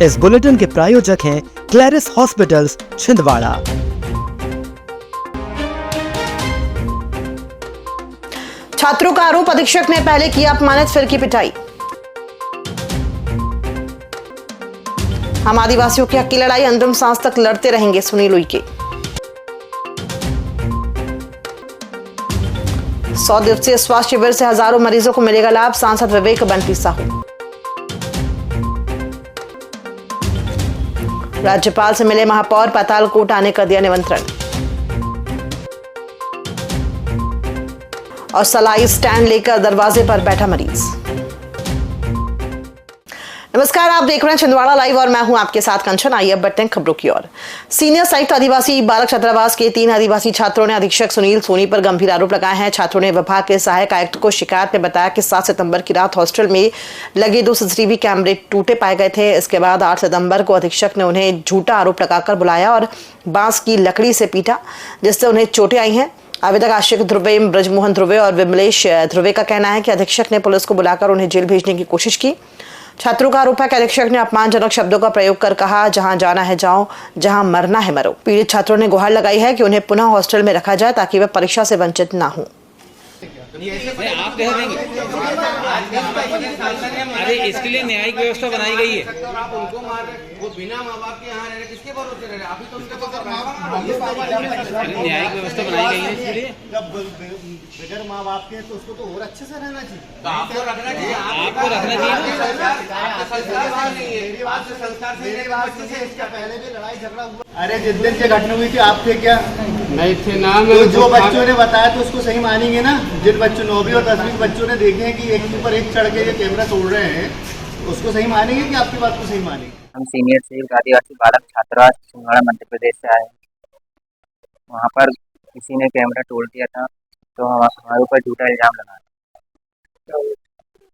इस बुलेटिन के प्रायोजक हैं क्लैरिस हॉस्पिटल्स छिंदवाड़ा। छात्रों का आरोप, अधीक्षक ने पहले किया अपमानित फिर की पिटाई। हम आदिवासियों की हक की लड़ाई अंतिम सांस तक लड़ते रहेंगे, सुनील उइके। 100 दिवसीय स्वास्थ्य शिविर से हजारों मरीजों को मिलेगा लाभ, सांसद विवेक बंटी साहू। राज्यपाल से मिले महापौर, पातालकोट आने का दिया निमंत्रण। और सलाई स्टैंड लेकर दरवाजे पर बैठा मरीज। नमस्कार, आप देख रहे हैं छिंदवाड़ा लाइव और मैं हूं आपके साथ कंचन। आइए अब बढ़ते हैं खबरों की ओर। सीनियर संयुक्त आदिवासी बालक छात्रावास के 3 आदिवासी छात्रों ने अधीक्षक सुनील सोनी पर गंभीर आरोप लगाए हैं। छात्रों ने विभाग के सहायक आयुक्त को शिकायत में बताया कि 7 सितंबर की रात हॉस्टल में लगे 2 सीसीटीवी कैमरे टूटे पाए गए थे। इसके बाद 8 सितंबर को अधीक्षक ने उन्हें झूठा आरोप लगाकर बुलाया और बांस की लकड़ी से पीटा, जिससे उन्हें चोटें आई हैं। आवेदक आशिक ध्रुवे, ब्रजमोहन ध्रुवे और विमलेश ध्रुवे का कहना है कि अधीक्षक ने पुलिस को बुलाकर उन्हें जेल भेजने की कोशिश की। छात्रों का आरोप है कि अधीक्षक ने अपमानजनक शब्दों का प्रयोग कर कहा, जहां जाना है जाओ, जहां मरना है मरो। पीड़ित छात्रों ने गुहार लगाई है कि उन्हें पुनः हॉस्टल में रखा जाए ताकि वे परीक्षा से वंचित ना हो। आप कह देंगे, अरे इसके लिए न्यायिक व्यवस्था बनाई गई है। आप उनको मार रहे, वो बिना माँ बाप के यहाँ रह रहे, किसके भरोसे रह रहे? अभी तो उसके न्यायिक व्यवस्था बनाई गई है इसके लिए। जब बगैर माँ बाप के तो उसको तो और अच्छे से रहना चाहिए। आपको रखना चाहिए, आपको रखना चाहिए। पहले भी लड़ाई झगड़ा हुआ। अरे जिस दिन ये घटना हुई थी आप थे क्या? नहीं थे ना। तो जो बच्चों ने बताया तो उसको सही मानेंगे ना। जिन बच्चों 9वीं और 10वीं बच्चों ने देखे हैं कि एक के ऊपर एक चढ़ के ये कैमरा तोड़ रहे हैं, उसको सही मानेंगे कि आपकी बात को सही मानेंगे? हम सीनियर सिविल आदिवासी बालक छात्रावास छिंदवाड़ा मध्य प्रदेश से आए। वहाँ पर किसी ने कैमरा तोड़ दिया था, तो हमारे ऊपर झूठा इल्जाम लगाया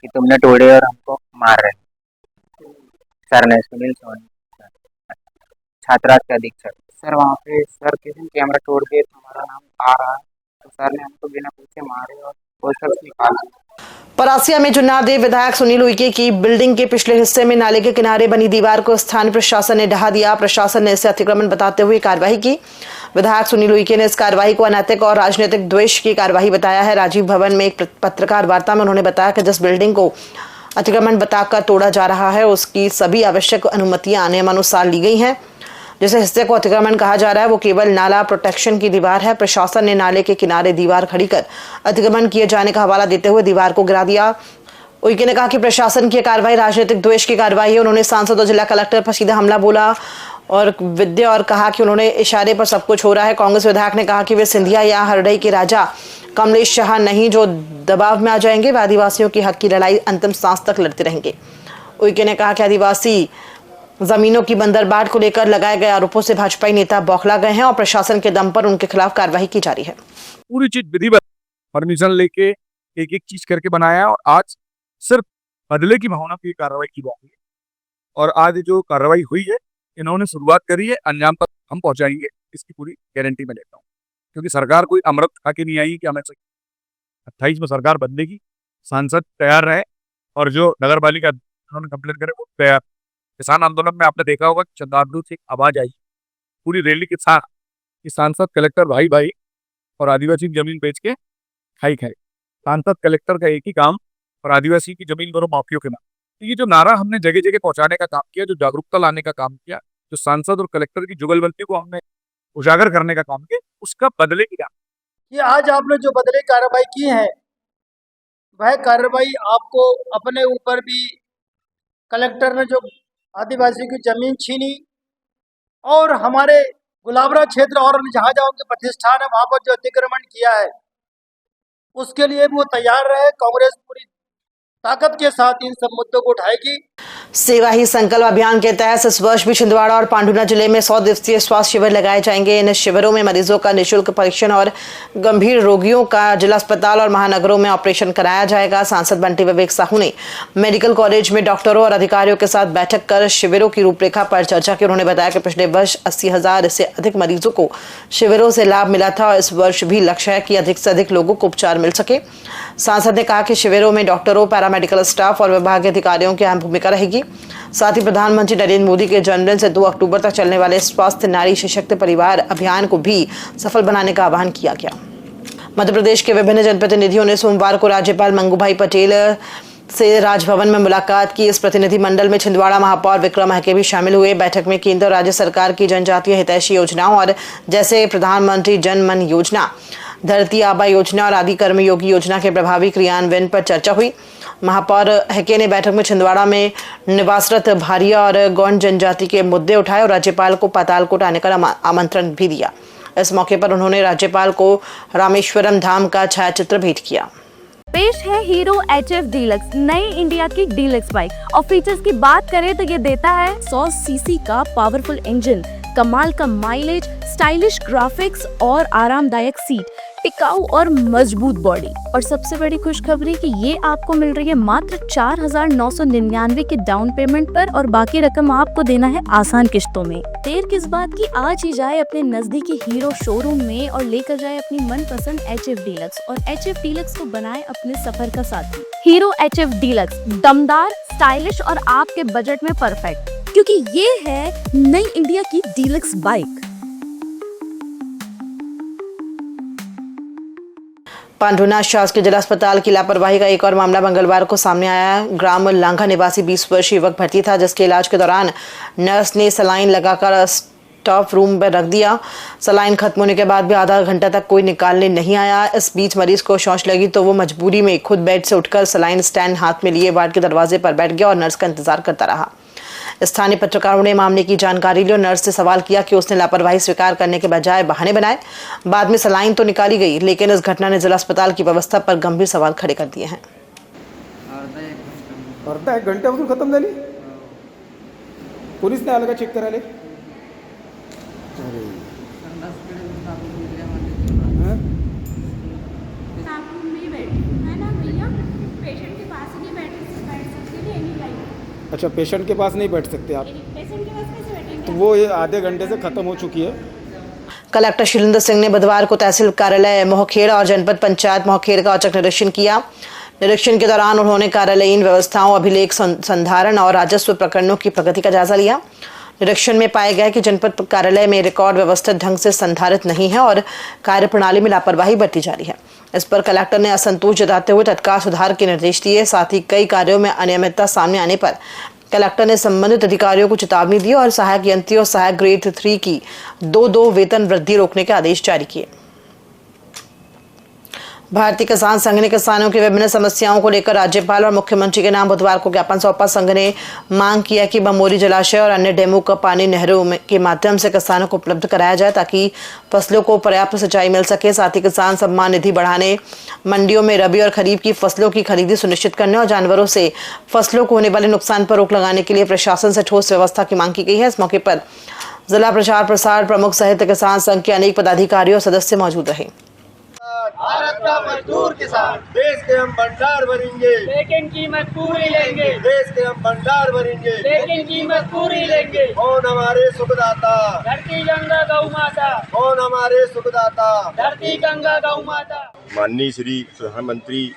कि तुमने तोड़े और हमको मार रहे। सर ने, सुनील सोनी छात्रावास के अधीक्षक। सर वहाँ पे सर किसी ने कैमरा तोड़ दिए तो हमारा नाम आ रहा है, तो सर ने हमको बिना पूछे मारे और पोस्टर्स निकाले। परासिया में जुन्नारदेव विधायक सुनील उइके की बिल्डिंग के पिछले हिस्से में नाले के किनारे बनी दीवार को स्थानीय प्रशासन ने ढहा दिया। प्रशासन ने इसे अतिक्रमण बताते हुए कार्रवाई की। विधायक सुनील उइके ने इस कार्रवाई को अनैतिक और राजनीतिक द्वेष की कार्रवाई बताया है। राजीव भवन में एक पत्रकार वार्ता में उन्होंने बताया कि जिस बिल्डिंग को अतिक्रमण बताकर तोड़ा जा रहा है उसकी सभी आवश्यक अनुमतियां नियमानुसार ली गई हैं। जिस हिस्से को अतिक्रमण कहा जा रहा है वो केवल नाला प्रोटेक्शन की दीवार है। प्रशासन ने नाले के किनारे दीवार खड़ी कर अतिक्रमण किए जाने का हवाला देते हुए दीवार को गिरा दिया। उइके ने कहा कि प्रशासन की कार्रवाई राजनीतिक द्वेष की कार्रवाई है। उन्होंने सांसद और जिला कलेक्टर पर सीधा हमला बोला और विद्या और कहा कि उन्होंने इशारे पर सब कुछ हो रहा है। कांग्रेस विधायक ने कहा कि वे सिंधिया या हरडई के राजा कमलेश शाह नहीं जो दबाव में आ जाएंगे। वे आदिवासियों की हक की लड़ाई अंतिम सांस तक लड़ते रहेंगे। उइके ने कहा कि आदिवासी जमीनों की बंदरबाट को लेकर लगाए गए आरोपों से भाजपाई नेता बौखला गए हैं और प्रशासन के दम पर उनके खिलाफ कार्रवाई की जा रही है। पूरी चीज विधिवत परमिशन लेके एक चीज करके बनाया और आज सिर्फ बदले की भावना की कार्रवाई की जा रही है। और आज जो कार्रवाई हुई है, इन्होंने शुरुआत करी है, अंजाम तक हम पहुंचाएंगे, इसकी पूरी गारंटी मैं लेता हूँ। क्योंकि सरकार कोई अमृत खा के नहीं आई कि हमें 28 में सरकार बदलेगी। सांसद तैयार रहे और जो नगर पालिका उन्होंने कंप्लेन करे वो तैयार। किसान आंदोलन में आपने देखा होगा कि चंद्रादू से एक आवाज आई पूरी रैली के साथ कि सांसद कलेक्टर भाई भाई और आदिवासी की जमीन बेच के खाई खाए। सांसद कलेक्टर का एक ही काम और आदिवासी की जमीन दोनों माफियों के नाम। तो ये जो नारा हमने जगह जगह पहुंचाने का काम किया, जो जागरूकता लाने का काम किया, जो सांसद और कलेक्टर की जुगलबंदी को हमने उजागर करने का काम किया, उसका बदले की कि आज आपने जो बदले कार्रवाई की है वह कार्रवाई आपको अपने ऊपर भी कलेक्टर ने जो आदिवासी की जमीन छीनी और हमारे गुलाबरा क्षेत्र और जहाँ जहाँ उनके प्रतिष्ठान है वहाँ पर जो अतिक्रमण किया है उसके लिए भी वो तैयार रहे। कांग्रेस पूरी ताकत के साथ इन सब मुद्दों को उठाएगी। सेवा ही संकल्प अभियान के तहत इस वर्ष भी छिंदवाड़ा और पांडुना जिले में 100 दिवसीय स्वास्थ्य शिविर लगाए जाएंगे। इन शिविरों में मरीजों का निःशुल्क परीक्षण और गंभीर रोगियों का जिला अस्पताल और महानगरों में ऑपरेशन कराया जाएगा। सांसद बंटी विवेक साहू ने मेडिकल कॉलेज में डॉक्टरों और अधिकारियों के साथ बैठक कर शिविरों की रूपरेखा पर चर्चा की। उन्होंने बताया कि पिछले वर्ष 80,000 से अधिक मरीजों को शिविरों से लाभ मिला था और इस वर्ष भी लक्ष्य है कि अधिक से अधिक लोगों को उपचार मिल सके। सांसद ने कहा कि शिविरों में डॉक्टरों, पैरामेडिकल स्टाफ और विभागीय अधिकारियों की अहम भूमिका भूमिका रहेगी। साथ ही प्रधानमंत्री नरेंद्र मोदी के जन्मदिन से 2 अक्टूबर तक चलने वाले स्वास्थ्य नारी सशक्त परिवार अभियान को भी सफल बनाने का आह्वान किया गया। मध्य प्रदेश के विभिन्न जनप्रतिनिधियों ने सोमवार को राज्यपाल मंगूभाई पटेल से राजभवन में मुलाकात की। इस प्रतिनिधिमंडल में छिंदवाड़ा महापौर विक्रम महके भी शामिल हुए। बैठक में केंद्र और राज्य सरकार की जनजातीय हितैषी योजनाओं और जैसे प्रधानमंत्री जन मन योजना, धरती आबा योजना और आदि कर्मयोगी योजना के प्रभावी क्रियान्वयन पर चर्चा हुई। महापौर हेके ने बैठक में छिंदवाड़ा में निवासरत भारिया और गौंड जनजाति के मुद्दे उठाए और राज्यपाल को पातालकोट आने का आमंत्रण भी दिया। इस मौके पर उन्होंने राज्यपाल को रामेश्वरम धाम का छायाचित्र भेंट किया। पेश है हीरो HF डीलक्स, नई इंडिया की डीलक्स बाइक। और फीचर्स की बात करें तो ये देता है 100 सीसी का पावरफुल इंजन, कमाल का माइलेज, स्टाइलिश ग्राफिक्स और आरामदायक सीट, टिकाऊ और मजबूत बॉडी। और सबसे बड़ी खुशखबरी कि ये आपको मिल रही है मात्र 4,999 के डाउन पेमेंट पर और बाकी रकम आपको देना है आसान किश्तों में। देर किस बात की, आज ही जाए अपने नजदीकी हीरो शोरूम में और लेकर जाए अपनी मनपसंद HF डीलक्स और HF डीलक्स को बनाए अपने सफर का साथी। हीरो HF डीलक्स, दमदार, स्टाइलिश और आपके बजट में परफेक्ट, क्योंकि ये है नई इंडिया की डीलक्स बाइक। पांडुनाथ शासकीय जिला अस्पताल की लापरवाही का एक और मामला मंगलवार को सामने आया। ग्राम लांघा निवासी 20 वर्षीय युवक भर्ती था, जिसके इलाज के दौरान नर्स ने सलाइन लगाकर स्टाफ रूम पर रख दिया। सलाइन खत्म होने के बाद भी आधा घंटा तक कोई निकालने नहीं आया। इस बीच मरीज को शौच लगी तो वो मजबूरी में खुद बेड से उठकर सलाइन स्टैंड हाथ में लिए वार्ड के दरवाजे पर बैठ गया और नर्स का इंतजार करता रहा। स्थानीय पत्रकारों ने मामले की जानकारी ली और नर्स से सवाल किया कि उसने लापरवाही स्वीकार करने के बजाय बहाने बनाए। बाद में सलाइन तो निकाली गई, लेकिन इस घटना ने जिला अस्पताल की व्यवस्था पर गंभीर सवाल खड़े कर दिए हैं। अर्धा एक घंट्यापासून खतम झाली, कोणीच नाही आलं का चेक करायला? अच्छा, पेशेंट के पास नहीं बैठ सकते आप? तो वो ये आधे घंटे से खत्म हो चुकी है। कलेक्टर शैलेंद्र सिंह ने बुधवार को तहसील कार्यालय मोहखेड़ और जनपद पंचायत मोहखेड़ का औचक निरीक्षण किया। निरीक्षण के दौरान उन्होंने कार्यालयीन व्यवस्थाओं, अभिलेख संधारण और राजस्व प्रकरणों की प्रगति का जायजा लिया। निरीक्षण में पाया गया कि जनपद कार्यालय में रिकॉर्ड व्यवस्थित ढंग से संधारित नहीं है और कार्यप्रणाली में लापरवाही बरती जा रही है। इस पर कलेक्टर ने असंतोष जताते हुए तत्काल सुधार के निर्देश दिए। साथ ही कई कार्यों में अनियमितता सामने आने पर कलेक्टर ने संबंधित अधिकारियों को चेतावनी दी और सहायक यंत्री और सहायक ग्रेड 3 की 2-2 वेतन वृद्धि रोकने के आदेश जारी किए। भारतीय किसान संघ ने किसानों की विभिन्न समस्याओं को लेकर राज्यपाल और मुख्यमंत्री के नाम बुधवार को ज्ञापन सौंपा। संघ ने मांग किया कि बमोरी जलाशय और अन्य डैमों का पानी नहरों के माध्यम से किसानों को उपलब्ध कराया जाए ताकि फसलों को पर्याप्त सिंचाई मिल सके। साथ ही किसान सम्मान निधि बढ़ाने, मंडियों में रबी और खरीफ की फसलों की खरीदी सुनिश्चित करने और जानवरों से फसलों को होने वाले नुकसान पर रोक लगाने के लिए प्रशासन से ठोस व्यवस्था की मांग की गई है। इस मौके पर जिला प्रचार प्रसार प्रमुख सहित किसान संघ के अनेक पदाधिकारी और सदस्य मौजूद रहे। भारत का मजदूर किसान, देश के हम भंडार भरेंगे, लेकिन कीमत पूरी लेंगे। देश के हम भंडार भरेंगे, लेकिन कीमत पूरी लेंगे। कौन हमारे सुखदाता? धरती गंगा गौ माता। कौन हमारे सुखदाता? धरती गंगा गौ माता। माननीय श्री प्रधानमंत्री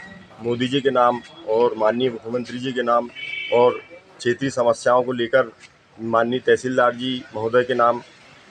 मोदी जी के नाम और माननीय मुख्यमंत्री जी के नाम और क्षेत्रीय समस्याओं को लेकर माननीय तहसीलदार जी महोदय के नाम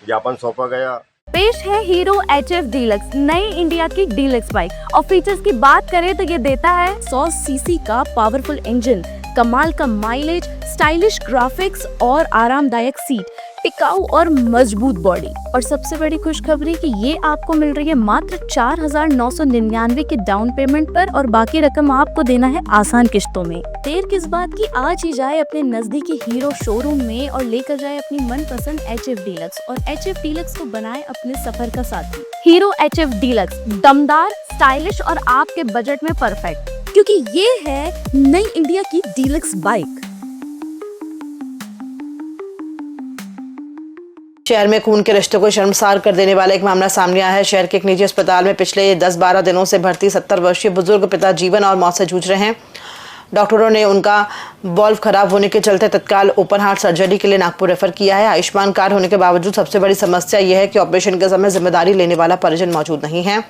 ज्ञापन सौंपा गया। पेश है हीरो HF डीलक्स, नई इंडिया की डीलक्स बाइक। और फीचर्स की बात करें तो ये देता है 100 सीसी का पावरफुल इंजन, कमाल का माइलेज, स्टाइलिश ग्राफिक्स और आरामदायक सीट, टिकाऊ और मजबूत बॉडी। और सबसे बड़ी खुशखबरी कि ये आपको मिल रही है मात्र 4,999 के डाउन पेमेंट पर और बाकी रकम आपको देना है आसान किश्तों में। देर किस बात की, आज ही जाए अपने नजदीकी हीरो शोरूम में और लेकर जाए अपनी मनपसंद HF डीलक्स और HF डीलक्स को बनाए अपने सफर का साथी। हीरो HF डीलक्स, दमदार, स्टाइलिश और आपके बजट में परफेक्ट, क्योंकि ये है नई इंडिया की डीलक्स बाइक। शहर में खून के रिश्ते को शर्मसार कर देने वाला एक मामला सामने आया है। शहर के एक निजी अस्पताल में पिछले 10-12 दिनों से भर्ती 70 वर्षीय बुजुर्ग पिता जीवन और मौत से जूझ रहे हैं। डॉक्टरों ने उनका वॉल्व खराब होने के चलते तत्काल ओपन हार्ट सर्जरी के लिए नागपुर रेफर किया है। आयुष्मान कार्ड होने के बावजूद सबसे बड़ी समस्या यह है कि ऑपरेशन के समय जिम्मेदारी लेने वाला परिजन मौजूद नहीं है।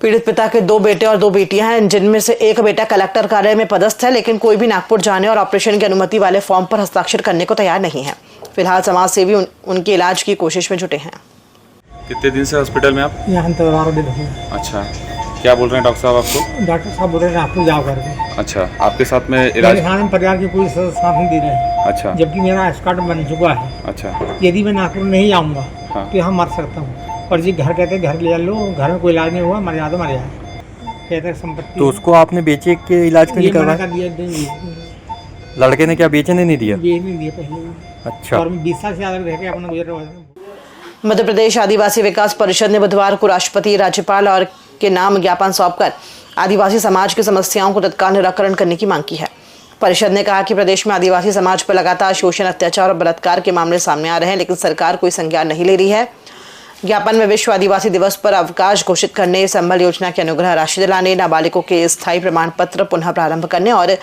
पीड़ित पिता के 2 बेटे और 2 बेटियां हैं, जिनमें से एक बेटा कलेक्टर कार्यालय में पदस्थ है, लेकिन कोई भी नागपुर जाने और ऑपरेशन की अनुमति वाले फॉर्म पर हस्ताक्षर करने को तैयार नहीं है। फिलहाल समाज सेवी उनके इलाज की कोशिश में जुटे हैं। कितने दिन से हॉस्पिटल में आप? यहाँ 12 दिन हो। अच्छा, क्या बोल रहे हैं डॉक्टर साहब आपको? डॉक्टर साहब बोल रहे हैं नागपुर जाओ करके। अच्छा, आपके साथ में इलाज? मेरे खाने में परिवार की कोई साथ नहीं दे रहे हैं। अच्छा, जबकि मेरा स्कॉट बन चुका है। अच्छा, यदि मैं नागपुर नहीं जाऊँगा हाँ। तो यहाँ मर सकता हूँ। और जी घर कहते घर ले लो, घर में कोई इलाज नहीं हुआ, मर जा तो मर जाए, कहते संपत्ति। तो उसको आपने बेचे के इलाज क्यों नहीं करवाया? लड़के ने क्या बेचने नहीं दिया? नहीं दिया पहले। अच्छा, और 20 साल से ज़्यादा रह के अपना गुजर। मध्य प्रदेश आदिवासी विकास परिषद ने बुधवार को राष्ट्रपति, राज्यपाल और के नाम ज्ञापन सौंपकर आदिवासी समाज की समस्याओं को तत्काल निराकरण करने की मांग की है। परिषद ने कहा कि प्रदेश में आदिवासी समाज पर लगातार शोषण, अत्याचार और बलात्कार के मामले सामने आ रहे हैं, लेकिन सरकार कोई संज्ञान नहीं ले रही है। ज्ञापन में विश्व आदिवासी दिवस पर अवकाश घोषित करने, संबल योजना की अनुग्रह राशि दिलाने, नाबालिगों के स्थायी प्रमाण पत्र पुनः प्रारंभ करने और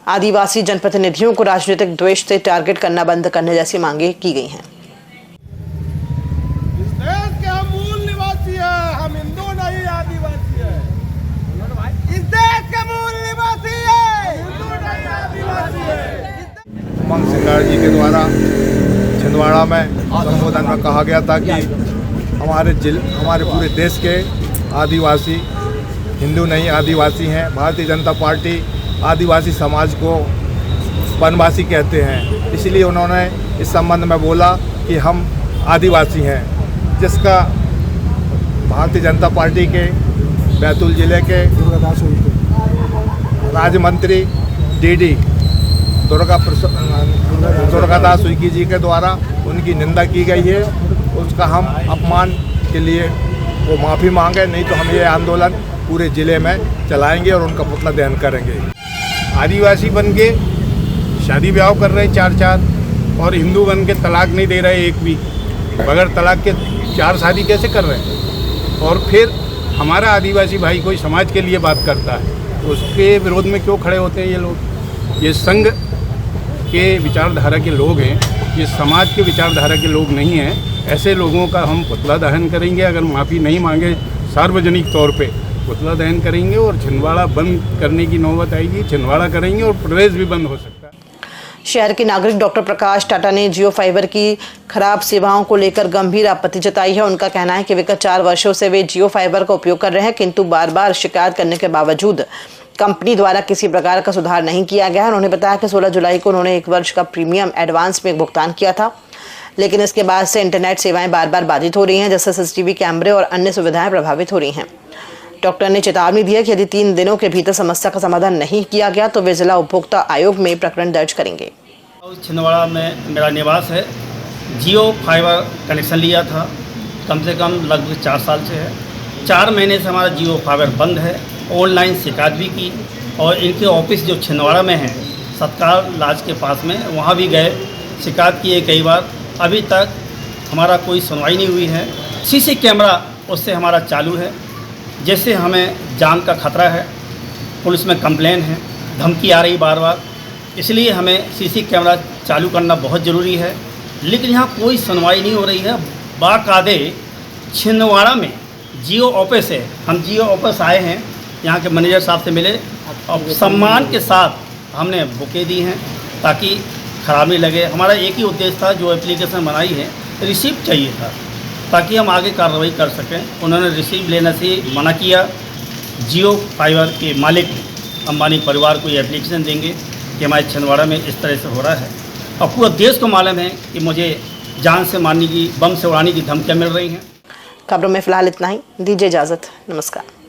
आदिवासी जनप्रतिनिधियों को राजनीतिक द्वेष से टारगेट करना बंद करने जैसी मांगे की गई हैं। उमंग सिंगार जी के द्वारा छिंदवाड़ा में संबोधन में कहा गया था कि हमारे पूरे देश के आदिवासी हिंदू नहीं आदिवासी हैं। भारतीय जनता पार्टी आदिवासी समाज को वनवासी कहते हैं, इसलिए उन्होंने इस संबंध में बोला कि हम आदिवासी हैं, जिसका भारतीय जनता पार्टी के बैतूल जिले के राज्य मंत्री डीडी दुर्गादास उइके जी के द्वारा उनकी निंदा की गई है। उसका हम अपमान के लिए वो माफ़ी मांगे, नहीं तो हम ये आंदोलन पूरे ज़िले में चलाएंगे और उनका पुतला दहन करेंगे। आदिवासी बन के शादी ब्याह कर रहे 4 और हिंदू बन के तलाक नहीं दे रहे एक भी, बगैर तलाक के 4 शादी कैसे कर रहे हैं? और फिर हमारा आदिवासी भाई कोई समाज के लिए बात करता है, उसके विरोध में क्यों खड़े होते हैं ये लोग? ये संघ के विचारधारा के लोग हैं, ये समाज के विचारधारा के लोग नहीं हैं। ऐसे लोगों का हम पुतला दहन करेंगे, अगर माफ़ी नहीं मांगे सार्वजनिक तौर पे पुतला दहन करेंगे और छिंदवाड़ा बंद करने की नौबत आएगी। छिंदवाड़ा करेंगे और प्रदेश भी बंद हो सकता है। शहर के नागरिक डॉक्टर प्रकाश टाटा ने जियो फाइबर की खराब सेवाओं को लेकर गंभीर आपत्ति जताई है। उनका कहना है कि विगत 4 वर्षों से वे जियो फाइबर का उपयोग कर रहे हैं, किंतु बार बार शिकायत करने के बावजूद कंपनी द्वारा किसी प्रकार का सुधार नहीं किया गया है। उन्होंने बताया कि 16 जुलाई को उन्होंने 1 वर्ष का प्रीमियम एडवांस में भुगतान किया था, लेकिन इसके बाद से इंटरनेट सेवाएं बार बार बाधित हो रही हैं, जिससे सीसीटीवी कैमरे और अन्य सुविधाएं प्रभावित हो रही हैं। डॉक्टर ने चेतावनी दी है कि यदि 3 दिनों के भीतर समस्या का समाधान नहीं किया गया तो वे जिला उपभोक्ता आयोग में प्रकरण दर्ज करेंगे। छिंदवाड़ा में मेरा निवास है। जियो फाइबर कनेक्शन लिया था, कम से कम लगभग 4 साल से है। 4 महीने से हमारा जियो फाइबर बंद है। ऑनलाइन शिकायत भी की और इनके ऑफिस जो छिंदवाड़ा में है सत्कार लाज के पास में, वहाँ भी गए, शिकायत किए कई बार, अभी तक हमारा कोई सुनवाई नहीं हुई है। सीसी कैमरा उससे हमारा चालू है, जैसे हमें जान का खतरा है, पुलिस में कंप्लेन है, धमकी आ रही बार बार, इसलिए हमें सीसी कैमरा चालू करना बहुत ज़रूरी है। लेकिन यहाँ कोई सुनवाई नहीं हो रही है। बाकायदे छिंदवाड़ा में जियो ऑफिस है, हम जियो ऑफिस आए हैं, यहाँ के मैनेजर साहब से मिले और सम्मान के साथ हमने बुकें दी हैं ताकि ख़राब नहीं लगे। हमारा एक ही उद्देश्य था, जो एप्लीकेशन बनाई है रिसीप्ट चाहिए था ताकि हम आगे कार्रवाई कर सकें। उन्होंने रिसीप्ट लेने से मना किया। जियो फाइबर के मालिक अंबानी परिवार को ये एप्लीकेशन देंगे कि हमारे छिंदवाड़ा में इस तरह से हो रहा है और पूरा देश को मालूम है कि मुझे जान से मारने की, बम से उड़ाने की धमकियाँ मिल रही हैं। खबरों में फिलहाल इतना ही, दीजिए इजाज़त, नमस्कार।